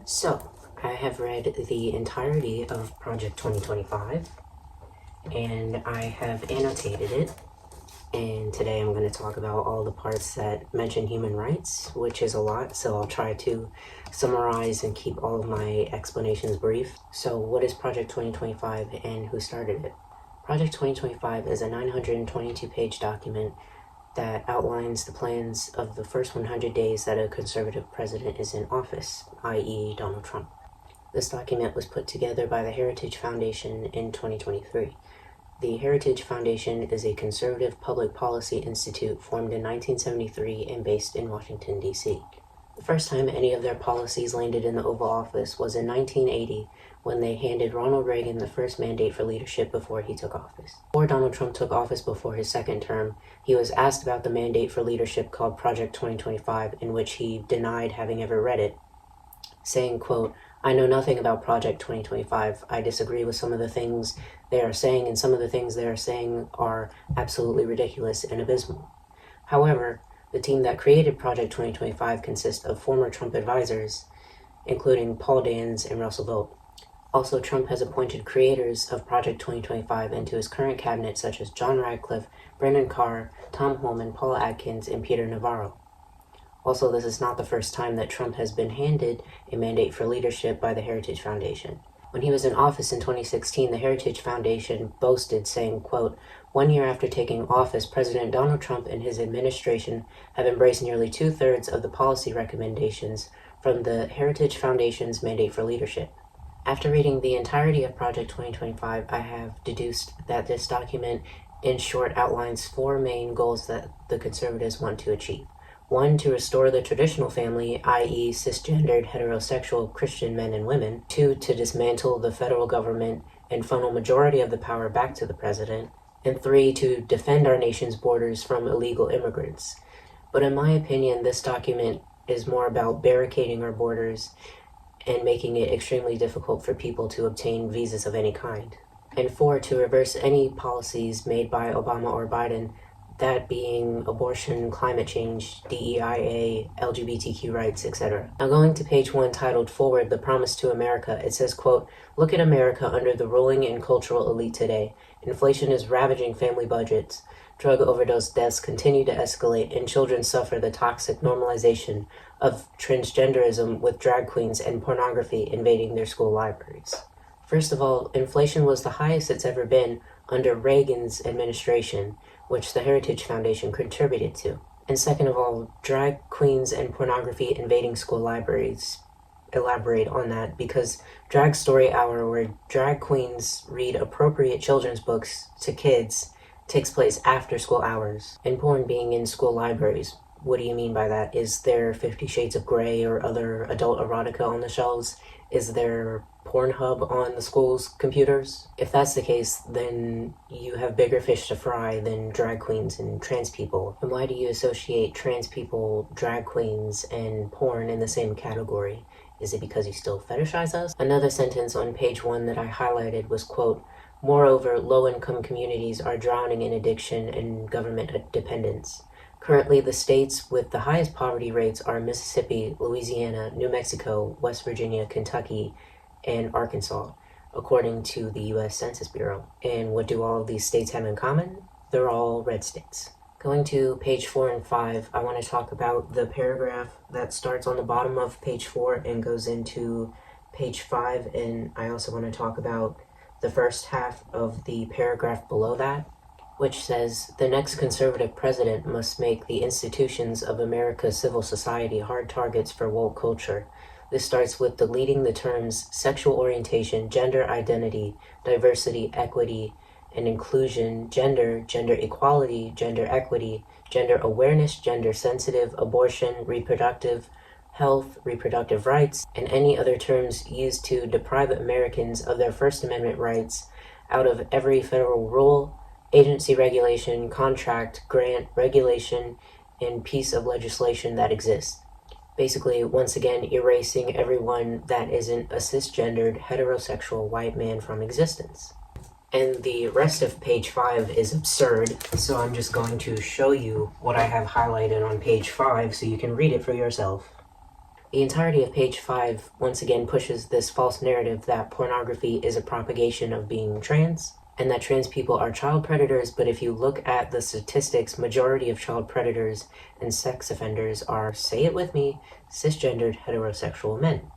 So, I have read the entirety of Project 2025, and I have annotated it, and today I'm going to talk about all the parts that mention human rights, which is a lot, so I'll try to summarize and keep all of my explanations brief. So, what is Project 2025 and who started it? Project 2025 is a 922-page document that outlines the plans of the first 100 days that a conservative president is in office, i.e. Donald Trump. This document was put together by the Heritage Foundation in 2023. The Heritage Foundation is a conservative public policy institute formed in 1973 and based in Washington, D.C. The first time any of their policies landed in the Oval Office was in 1980, when they handed Ronald Reagan the first mandate for leadership before he took office. Before Donald Trump took office before his second term, he was asked about the mandate for leadership called Project 2025, in which he denied having ever read it, saying, quote, "I know nothing about Project 2025. I disagree with some of the things they are saying, and some of the things they are saying are absolutely ridiculous and abysmal." However, the team that created Project 2025 consists of former Trump advisors, including Paul Dans and Russell Vought. Also, Trump has appointed creators of Project 2025 into his current cabinet, such as John Radcliffe, Brendan Carr, Tom Homan, Paula Adkins, and Peter Navarro. Also, this is not the first time that Trump has been handed a mandate for leadership by the Heritage Foundation. When he was in office in 2016, the Heritage Foundation boasted, saying, quote, "1 year after taking office, President Donald Trump and his administration have embraced nearly 2/3 of the policy recommendations from the Heritage Foundation's mandate for leadership." After reading the entirety of Project 2025, I have deduced that this document, in short, outlines 4 main goals that the conservatives want to achieve. 1, to restore the traditional family, i.e. cisgendered, heterosexual Christian men and women. 2, to dismantle the federal government and funnel majority of the power back to the president. And 3, to defend our nation's borders from illegal immigrants. But in my opinion, this document is more about barricading our borders and making it extremely difficult for people to obtain visas of any kind. And 4, to reverse any policies made by Obama or Biden, that being abortion, climate change, DEIA, LGBTQ rights, etc. Now going to page 1 titled Forward, the Promise to America, it says, quote, "Look at America under the ruling and cultural elite today. Inflation is ravaging family budgets. Drug overdose deaths continue to escalate, and children suffer the toxic normalization of transgenderism, with drag queens and pornography invading their school libraries." First of all, inflation was the highest it's ever been under Reagan's administration, which the Heritage Foundation contributed to. And second of all, drag queens and pornography invading school libraries. Elaborate on that, because Drag Story Hour, where drag queens read appropriate children's books to kids, takes place after school hours, and porn being in school libraries. What do you mean by that? Is there 50 Shades of Grey or other adult erotica on the shelves? Is there Pornhub on the school's computers? If that's the case, then you have bigger fish to fry than drag queens and trans people. And why do you associate trans people, drag queens, and porn in the same category? Is it because you still fetishize us? Another sentence on page 1 that I highlighted was, quote, "Moreover, low-income communities are drowning in addiction and government dependence. Currently, the states with the highest poverty rates are Mississippi, Louisiana, New Mexico, West Virginia, Kentucky, and Arkansas, according to the U.S. Census Bureau." And what do all of these states have in common? They're all red states. Going to page 4 and 5, I want to talk about the paragraph that starts on the bottom of page 4 and goes into page 5, and I also want to talk about the first half of the paragraph below that, which says, "The next conservative president must make the institutions of America's civil society hard targets for woke culture. This starts with deleting the terms sexual orientation, gender identity, diversity, equity, and inclusion, gender, gender equality, gender equity, gender awareness, gender sensitive, abortion, reproductive health, reproductive rights, and any other terms used to deprive Americans of their First Amendment rights out of every federal rule, agency regulation, contract, grant, regulation, and piece of legislation that exists." Basically, once again, erasing everyone that isn't a cisgendered, heterosexual white man from existence. And the rest of page 5 is absurd, so I'm just going to show you what I have highlighted on page 5 so you can read it for yourself. The entirety of page 5 once again pushes this false narrative that pornography is a propagation of being trans, and that trans people are child predators, but if you look at the statistics, majority of child predators and sex offenders are, say it with me, cisgendered heterosexual men.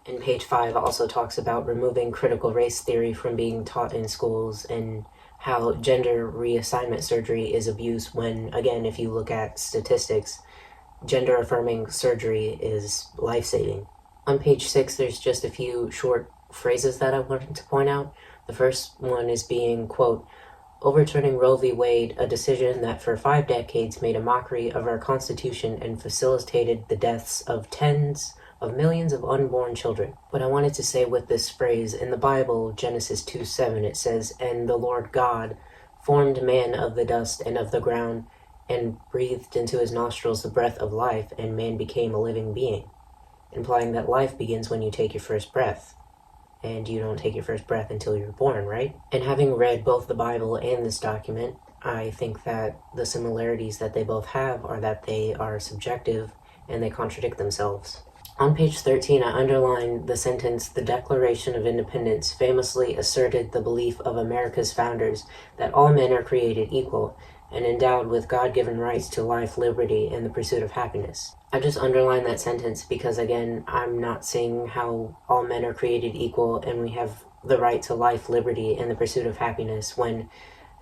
And page 5 also talks about removing critical race theory from being taught in schools and how gender reassignment surgery is abuse when, again, if you look at statistics, gender-affirming surgery is life-saving. On page 6, there's just a few short phrases that I wanted to point out. The first one is being, quote, overturning Roe v. Wade, a decision that for 5 decades made a mockery of our Constitution and facilitated the deaths of tens of millions of unborn children. What I wanted to say with this phrase, in the Bible, Genesis 2:7, it says, and the Lord God formed man of the dust and of the ground, and breathed into his nostrils the breath of life, and man became a living being, implying that life begins when you take your first breath, and you don't take your first breath until you're born, right? And having read both the Bible and this document, I think that the similarities that they both have are that they are subjective and they contradict themselves. On page 13, I underlined the sentence, the Declaration of Independence famously asserted the belief of America's founders that all men are created equal and endowed with God-given rights to life, liberty, and the pursuit of happiness. I just underlined that sentence because, again, I'm not seeing how all men are created equal and we have the right to life, liberty, and the pursuit of happiness when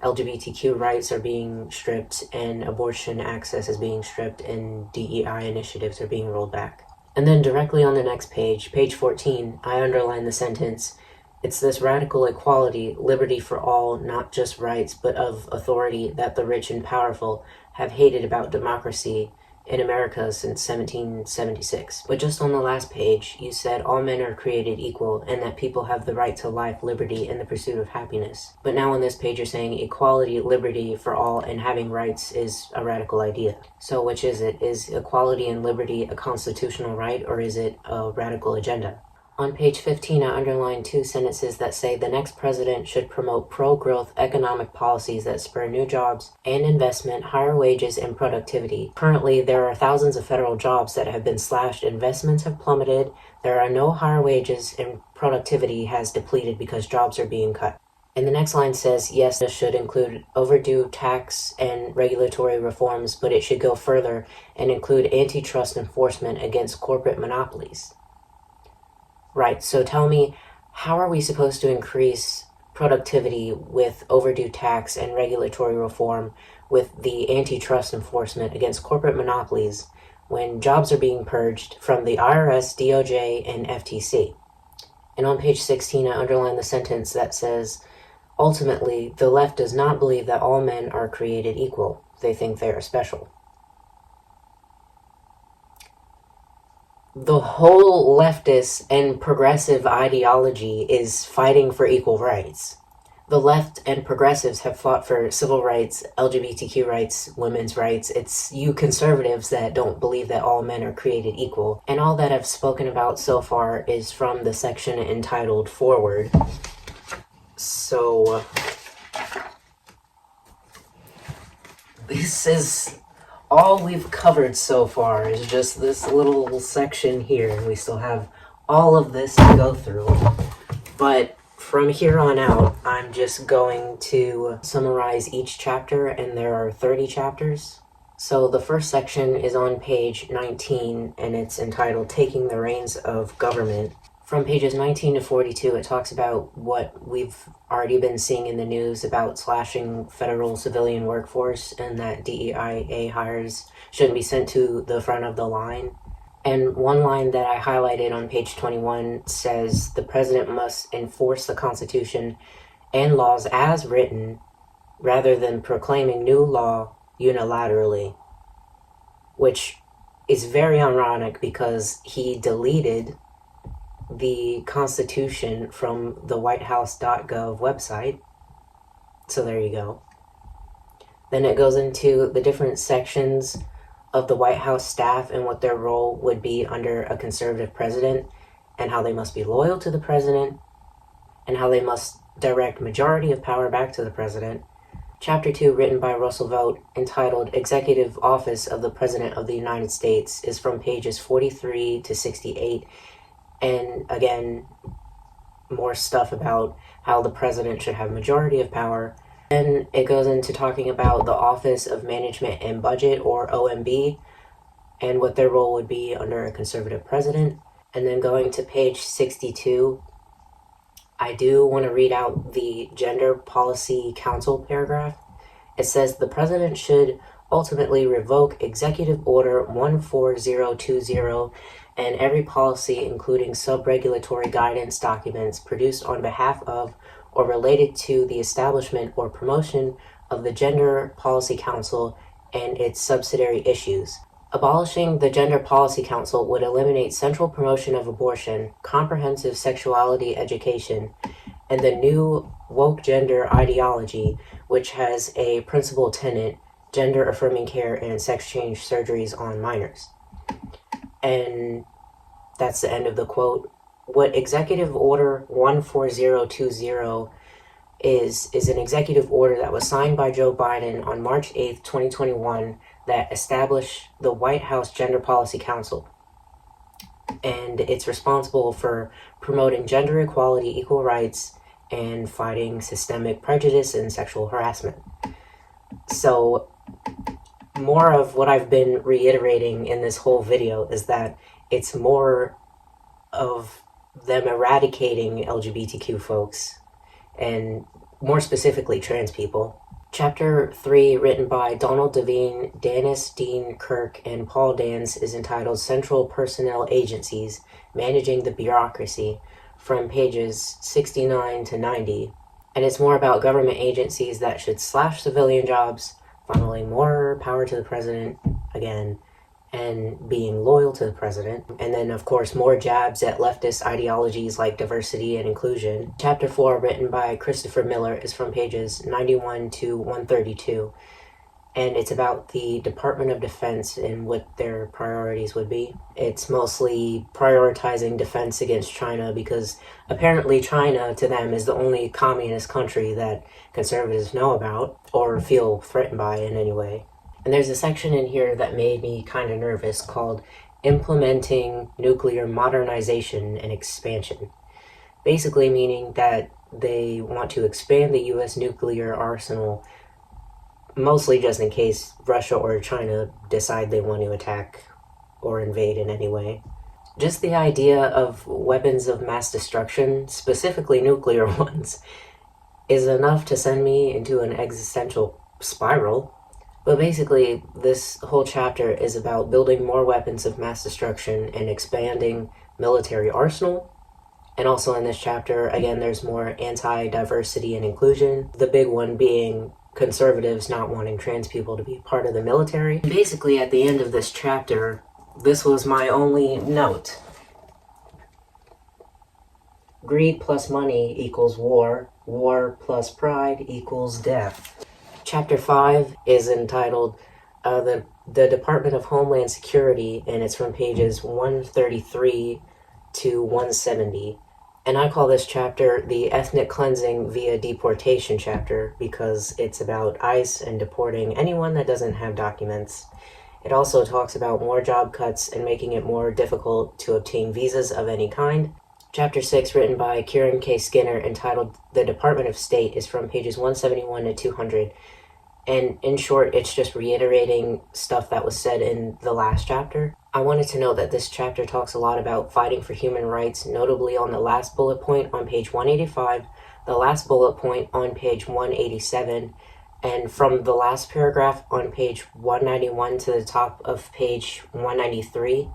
LGBTQ rights are being stripped and abortion access is being stripped and DEI initiatives are being rolled back. And then directly on the next page, page 14, I underlined the sentence, it's this radical equality, liberty for all, not just rights, but of authority that the rich and powerful have hated about democracy in America since 1776. But just on the last page, you said all men are created equal and that people have the right to life, liberty, and the pursuit of happiness. But now on this page you're saying equality, liberty for all, and having rights is a radical idea. So which is it? Is equality and liberty a constitutional right, or is it a radical agenda? On page 15, I underlined 2 sentences that say the next president should promote pro-growth economic policies that spur new jobs and investment, higher wages, and productivity. Currently, there are thousands of federal jobs that have been slashed, investments have plummeted, there are no higher wages, and productivity has depleted because jobs are being cut. And the next line says, yes, this should include overdue tax and regulatory reforms, but it should go further and include antitrust enforcement against corporate monopolies. Right, so tell me, how are we supposed to increase productivity with overdue tax and regulatory reform with the antitrust enforcement against corporate monopolies when jobs are being purged from the IRS, DOJ, and FTC? And on page 16, I underlined the sentence that says, ultimately, the left does not believe that all men are created equal. They think they are special. The whole leftist and progressive ideology is fighting for equal rights. The left and progressives have fought for civil rights, LGBTQ rights, women's rights. It's you conservatives that don't believe that all men are created equal. And all that I've spoken about so far is from the section entitled Forward. So, this is all we've covered so far is just this little section here, and we still have all of this to go through. But from here on out, I'm just going to summarize each chapter, and there are 30 chapters. So the first section is on page 19, and it's entitled Taking the Reins of Government. From pages 19 to 42, it talks about what we've already been seeing in the news about slashing federal civilian workforce and that DEIA hires shouldn't be sent to the front of the line. And one line that I highlighted on page 21 says, the president must enforce the Constitution and laws as written rather than proclaiming new law unilaterally, which is very ironic because he deleted the Constitution from the whitehouse.gov website. So there you go. Then it goes into the different sections of the White House staff and what their role would be under a conservative president, and how they must be loyal to the president, and how they must direct majority of power back to the president, Chapter 2, written by Russell Vought, entitled Executive Office of the President of the United States, is from pages 43 to 68. And again, more stuff about how the president should have majority of power. Then it goes into talking about the Office of Management and Budget, or OMB, and what their role would be under a conservative president. And then going to page 62, I do want to read out the Gender Policy Council paragraph. It says the president should ultimately revoke Executive Order 14020 and every policy, including sub-regulatory guidance documents produced on behalf of or related to the establishment or promotion of the Gender Policy Council and its subsidiary issues. Abolishing the Gender Policy Council would eliminate central promotion of abortion, comprehensive sexuality education, and the new woke gender ideology, which has a principal tenet, gender-affirming care and sex change surgeries on minors. And that's the end of the quote. What Executive Order 14020 is an executive order that was signed by Joe Biden on March 8th, 2021, that established the White House Gender Policy Council. And it's responsible for promoting gender equality, equal rights, and fighting systemic prejudice and sexual harassment. So, more of what I've been reiterating in this whole video is that it's more of them eradicating LGBTQ folks, and more specifically trans people. Chapter 3, written by Donald Devine, Dennis Dean Kirk, and Paul Dans, is entitled Central Personnel Agencies, Managing the Bureaucracy, from pages 69 to 90. And it's more about government agencies that should slash civilian jobs, funneling more power to the president, again, and being loyal to the president. And then, of course, more jabs at leftist ideologies like diversity and inclusion. Chapter 4, written by Christopher Miller, is from pages 91 to 132. And it's about the Department of Defense and what their priorities would be. It's mostly prioritizing defense against China because apparently China, to them, is the only communist country that conservatives know about or feel threatened by in any way. And there's a section in here that made me kind of nervous called Implementing Nuclear Modernization and Expansion. Basically meaning that they want to expand the U.S. nuclear arsenal, mostly just in case Russia or China decide they want to attack or invade in any way. Just the idea of weapons of mass destruction, specifically nuclear ones, is enough to send me into an existential spiral. But basically, this whole chapter is about building more weapons of mass destruction and expanding military arsenal. And also in this chapter, again, there's more anti-diversity and inclusion. The big one being conservatives not wanting trans people to be part of the military. Basically, at the end of this chapter, this was my only note. Greed plus money equals war. War plus pride equals death. Chapter 5 is entitled the Department of Homeland Security, and it's from pages 133 to 170. And I call this chapter the Ethnic Cleansing via Deportation chapter because it's about ICE and deporting anyone that doesn't have documents. It also talks about more job cuts and making it more difficult to obtain visas of any kind. Chapter 6, written by Kieran K. Skinner, entitled The Department of State, is from pages 171 to 200. And in short, it's just reiterating stuff that was said in the last chapter. I wanted to note that this chapter talks a lot about fighting for human rights, notably on the last bullet point on page 185, the last bullet point on page 187, and from the last paragraph on page 191 to the top of page 193.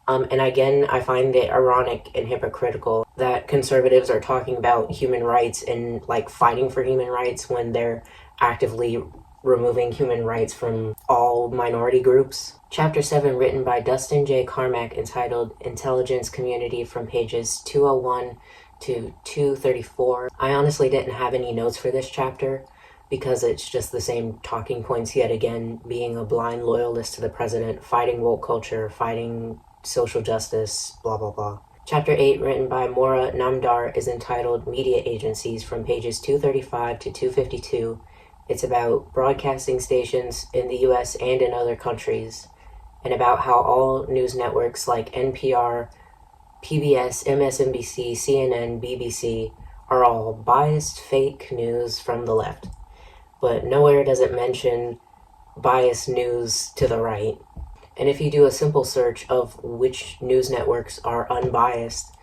And again, I find it ironic and hypocritical that conservatives are talking about human rights and like fighting for human rights when they're actively removing human rights from all minority groups. Chapter 7, written by Dustin J. Carmack, entitled Intelligence Community, from pages 201 to 234. I honestly didn't have any notes for this chapter because it's just the same talking points yet again, being a blind loyalist to the president, fighting woke culture, fighting social justice, blah blah blah. Chapter 8, written by Maura Namdar, is entitled Media Agencies, from pages 235 to 252, It's about broadcasting stations in the US and in other countries, and about how all news networks like NPR, PBS, MSNBC, CNN, BBC are all biased fake news from the left. But nowhere does it mention biased news to the right. And if you do a simple search of which news networks are unbiased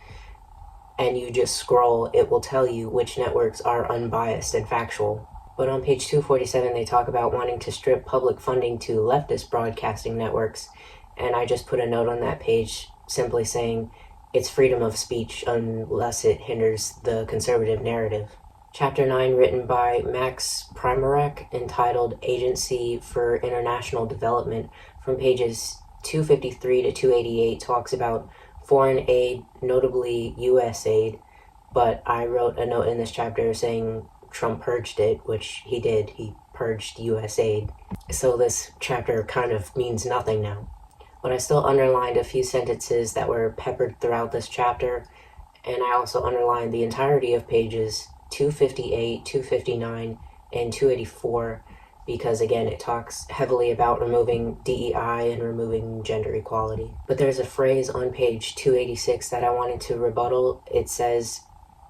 and you just scroll, it will tell you which networks are unbiased and factual. But on page 247, they talk about wanting to strip public funding to leftist broadcasting networks. And I just put a note on that page simply saying it's freedom of speech unless it hinders the conservative narrative. Chapter 9, written by Max Primarek, entitled Agency for International Development, from pages 253 to 288, talks about foreign aid, notably U.S. aid, but I wrote a note in this chapter saying Trump purged it, which he did. He purged U.S. aid. So this chapter kind of means nothing now. But I still underlined a few sentences that were peppered throughout this chapter, and I also underlined the entirety of pages 258, 259, and 284, because again, it talks heavily about removing DEI and removing gender equality. But there's a phrase on page 286 that I wanted to rebuttal. It says,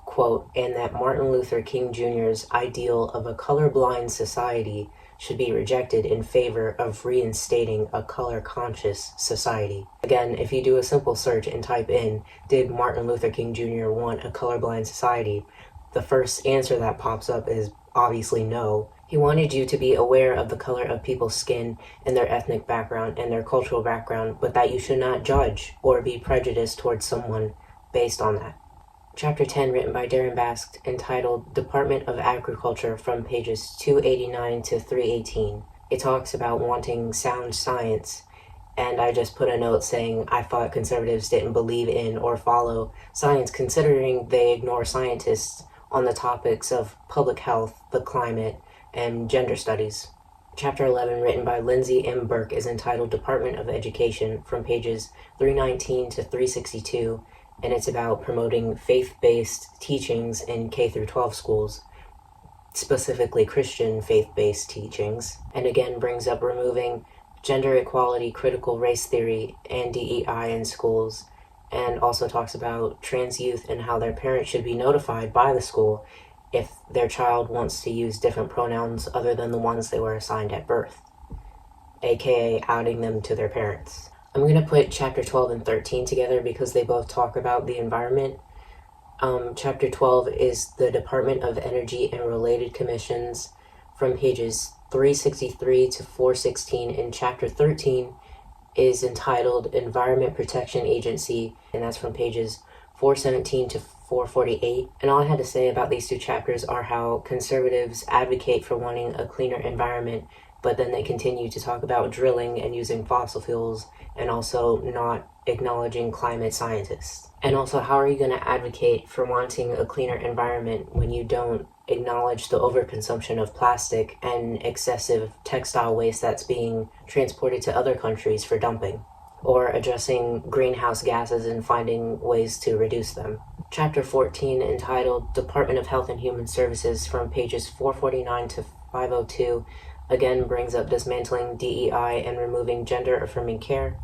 quote, and that Martin Luther King Jr.'s ideal of a colorblind society should be rejected in favor of reinstating a color-conscious society. Again, if you do a simple search and type in, did Martin Luther King Jr. want a colorblind society? The first answer that pops up is obviously no. He wanted you to be aware of the color of people's skin and their ethnic background and their cultural background, but that you should not judge or be prejudiced towards someone based on that. Chapter 10, written by Darren Basque, entitled Department of Agriculture, from pages 289 to 318. It talks about wanting sound science, and I just put a note saying I thought conservatives didn't believe in or follow science, considering they ignore scientists on the topics of public health, the climate, and gender studies. Chapter 11, written by Lindsay M. Burke, is entitled Department of Education, from pages 319 to 362, and it's about promoting faith-based teachings in K-12 schools, specifically Christian faith-based teachings, and again brings up removing gender equality, critical race theory, and DEI in schools, and also talks about trans youth and how their parents should be notified by the school if their child wants to use different pronouns other than the ones they were assigned at birth, aka outing them to their parents. I'm going to put chapter 12 and 13 together because they both talk about the environment. Chapter 12 is the Department of Energy and Related Commissions, from pages 363 to 416, and chapter 13 is entitled Environment Protection Agency, and that's from pages 417 to 448. And all I had to say about these two chapters are how conservatives advocate for wanting a cleaner environment, but then they continue to talk about drilling and using fossil fuels, and also not acknowledging climate scientists. And also, how are you going to advocate for wanting a cleaner environment when you don't acknowledge the overconsumption of plastic and excessive textile waste that's being transported to other countries for dumping, or addressing greenhouse gases and finding ways to reduce them? Chapter 14, entitled Department of Health and Human Services, from pages 449 to 502, again brings up dismantling DEI and removing gender-affirming care,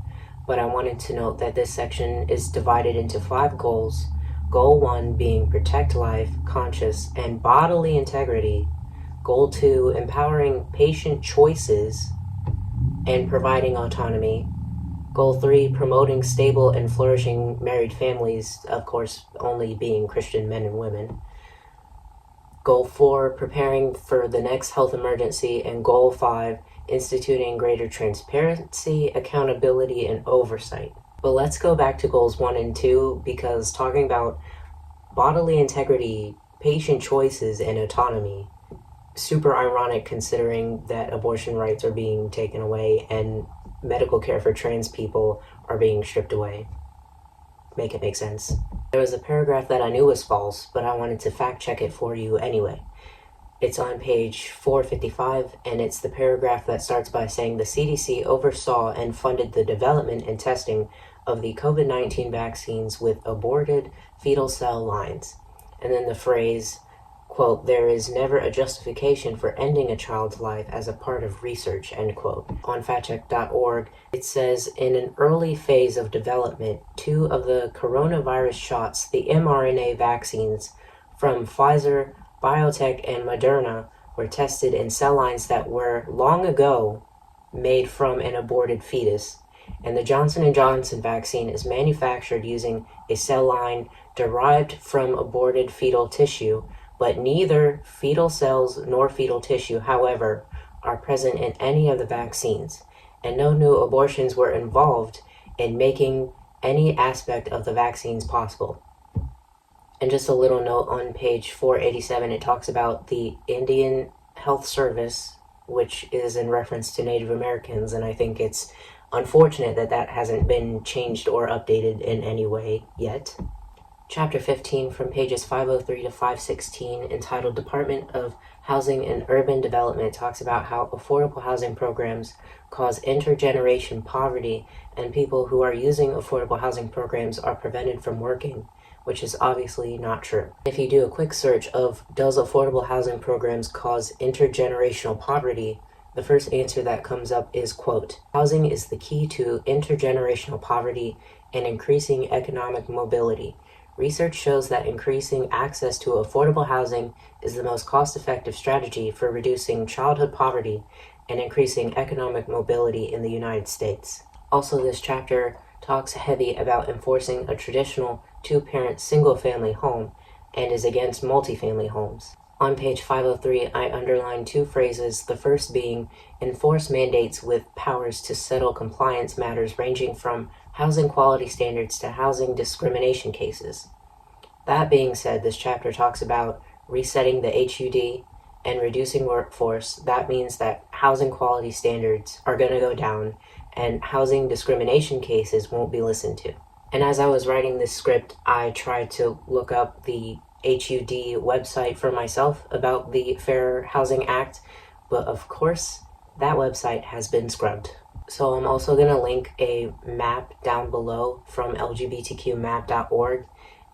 but I wanted to note that this section is divided into 5 goals. Goal 1 being protect life, conscious, and bodily integrity. Goal 2, empowering patient choices and providing autonomy. Goal 3, promoting stable and flourishing married families, of course only being Christian men and women. Goal 4, preparing for the next health emergency, and Goal 5, instituting greater transparency, accountability, and oversight. But let's go back to goals 1 and 2, because talking about bodily integrity, patient choices, and autonomy, super ironic considering that abortion rights are being taken away and medical care for trans people are being stripped away. Make it make sense. There was a paragraph that I knew was false, but I wanted to fact check it for you anyway. It's on page 455, and it's the paragraph that starts by saying the CDC oversaw and funded the development and testing of the COVID-19 vaccines with aborted fetal cell lines. And then the phrase, quote, "There is never a justification for ending a child's life as a part of research," end quote. On factcheck.org, it says, in an early phase of development, 2 of the coronavirus shots, the mRNA vaccines from Pfizer, BioNTech, and Moderna, were tested in cell lines that were long ago made from an aborted fetus, and the Johnson & Johnson vaccine is manufactured using a cell line derived from aborted fetal tissue, but neither fetal cells nor fetal tissue, however, are present in any of the vaccines, and no new abortions were involved in making any aspect of the vaccines possible. And just a little note on page 487, it talks about the Indian Health Service, which is in reference to Native Americans, and I think it's unfortunate that that hasn't been changed or updated in any way yet. Chapter 15 from pages 503 to 516, entitled Department of Housing and Urban Development, talks about how affordable housing programs cause intergeneration poverty and people who are using affordable housing programs are prevented from working, which is obviously not true. If you do a quick search of does affordable housing programs cause intergenerational poverty, the first answer that comes up is, quote, "Housing is the key to intergenerational poverty and increasing economic mobility. Research shows that increasing access to affordable housing is the most cost-effective strategy for reducing childhood poverty and increasing economic mobility in the United States." Also, this chapter talks heavy about enforcing a traditional 2-parent single-family home and is against multifamily homes. On page 503, I underline 2 phrases, the first being enforce mandates with powers to settle compliance matters ranging from housing quality standards to housing discrimination cases. That being said, this chapter talks about resetting the HUD and reducing workforce. That means that housing quality standards are going to go down and housing discrimination cases won't be listened to. And as I was writing this script, I tried to look up the HUD website for myself about the Fair Housing Act, but of course, that website has been scrubbed. So I'm also going to link a map down below from lgbtqmap.org,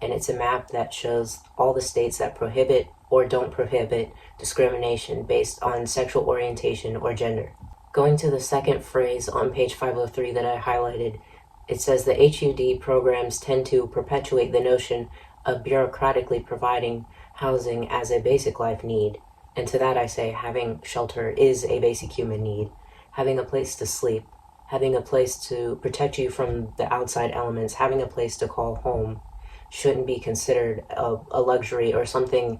and it's a map that shows all the states that prohibit or don't prohibit discrimination based on sexual orientation or gender. Going to the second phrase on page 503 that I highlighted, it says the HUD programs tend to perpetuate the notion of bureaucratically providing housing as a basic life need. And to that I say having shelter is a basic human need. Having a place to sleep, having a place to protect you from the outside elements, having a place to call home shouldn't be considered a luxury or something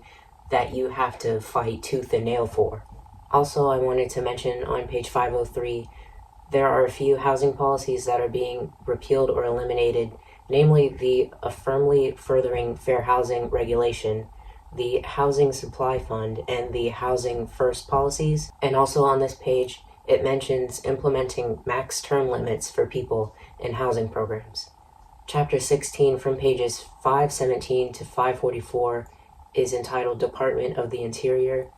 that you have to fight tooth and nail for. Also, I wanted to mention on page 503, there are a few housing policies that are being repealed or eliminated, namely the Affirmly Furthering Fair Housing Regulation, the Housing Supply Fund, and the Housing First policies. And also on this page, it mentions implementing max term limits for people in housing programs. Chapter 16 from pages 517 to 544 is entitled Department of the Interior,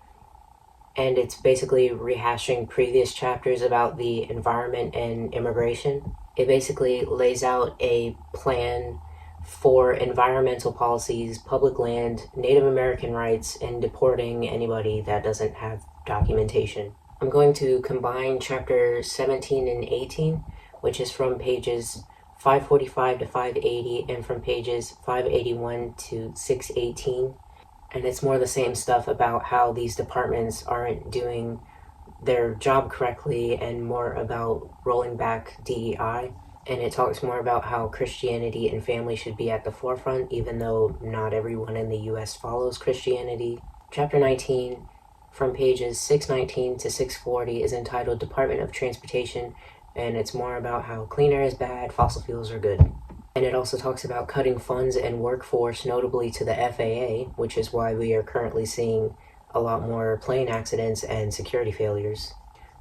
and it's basically rehashing previous chapters about the environment and immigration. It basically lays out a plan for environmental policies, public land, Native American rights, and deporting anybody that doesn't have documentation. I'm going to combine chapter 17 and 18, which is from pages 545 to 580 and from pages 581 to 618. And it's more the same stuff about how these departments aren't doing their job correctly and more about rolling back DEI. And it talks more about how Christianity and family should be at the forefront, even though not everyone in the US follows Christianity. Chapter 19, from pages 619 to 640, is entitled Department of Transportation, and it's more about how clean air is bad, fossil fuels are good. And it also talks about cutting funds and workforce, notably to the FAA, which is why we are currently seeing a lot more plane accidents and security failures.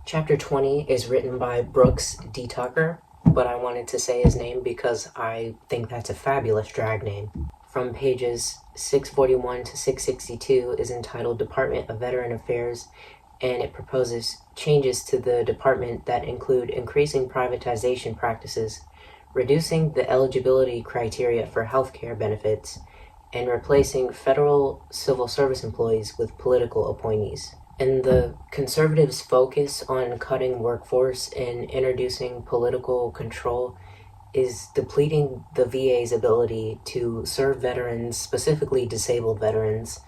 Chapter 20 is written by Brooks D. Tucker, but I wanted to say his name because I think that's a fabulous drag name. From pages 641 to 662 is entitled Department of Veteran Affairs, and it proposes changes to the department that include increasing privatization practices, reducing the eligibility criteria for healthcare benefits, and replacing federal civil service employees with political appointees. And the conservatives' focus on cutting workforce and introducing political control is depleting the VA's ability to serve veterans, specifically disabled veterans.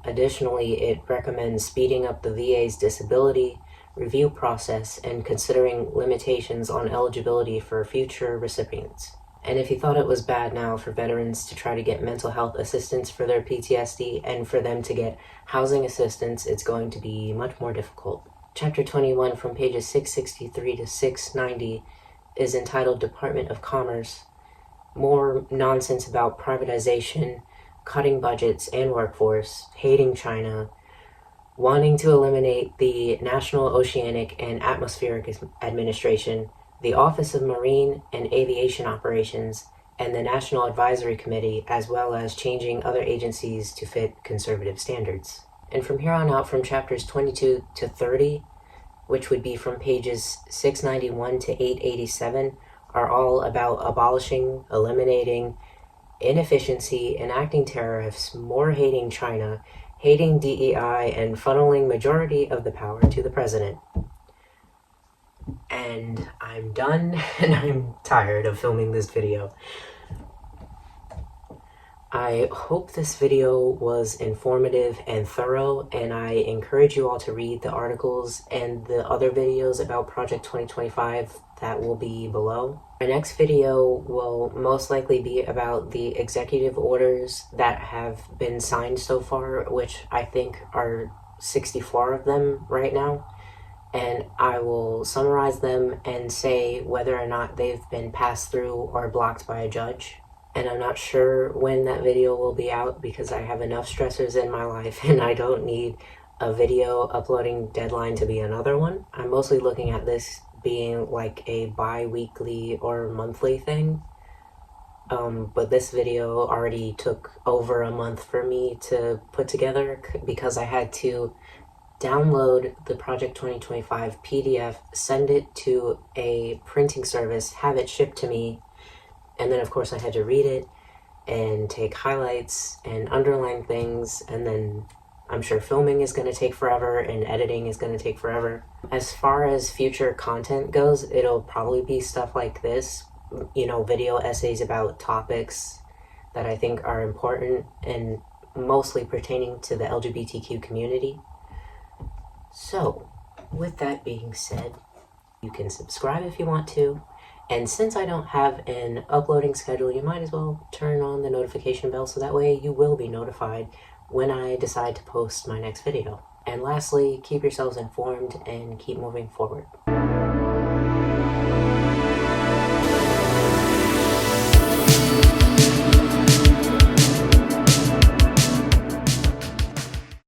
Additionally, it recommends speeding up the VA's disability review process and considering limitations on eligibility for future recipients. And if you thought it was bad now for veterans to try to get mental health assistance for their PTSD and for them to get housing assistance, it's going to be much more difficult. Chapter 21 from pages 663 to 690 is entitled Department of Commerce. More nonsense about privatization, cutting budgets and workforce, hating China, wanting to eliminate the National Oceanic and Atmospheric Administration, the Office of Marine and Aviation Operations, and the National Advisory Committee, as well as changing other agencies to fit conservative standards. And from here on out, from chapters 22 to 30, which would be from pages 691 to 887, are all about abolishing, eliminating inefficiency, enacting tariffs, more hating China, hating DEI, and funneling majority of the power to the president. And I'm done, and I'm tired of filming this video. I hope this video was informative and thorough, and I encourage you all to read the articles and the other videos about Project 2025 that will be below. Our next video will most likely be about the executive orders that have been signed so far, which I think are 64 of them right now. And I will summarize them and say whether or not they've been passed through or blocked by a judge. And I'm not sure when that video will be out because I have enough stressors in my life and I don't need a video uploading deadline to be another one. I'm mostly looking at this being like a bi-weekly or monthly thing. But this video already took over a month for me to put together because I had to download the Project 2025 PDF, send it to a printing service, have it shipped to me, and then of course I had to read it and take highlights and underline things, and then I'm sure filming is going to take forever and editing is going to take forever. As far as future content goes, it'll probably be stuff like this, you know, video essays about topics that I think are important and mostly pertaining to the LGBTQ community. So, with that being said, you can subscribe if you want to, and since I don't have an uploading schedule, you might as well turn on the notification bell so that way you will be notified when I decide to post my next video. And lastly, keep yourselves informed and keep moving forward.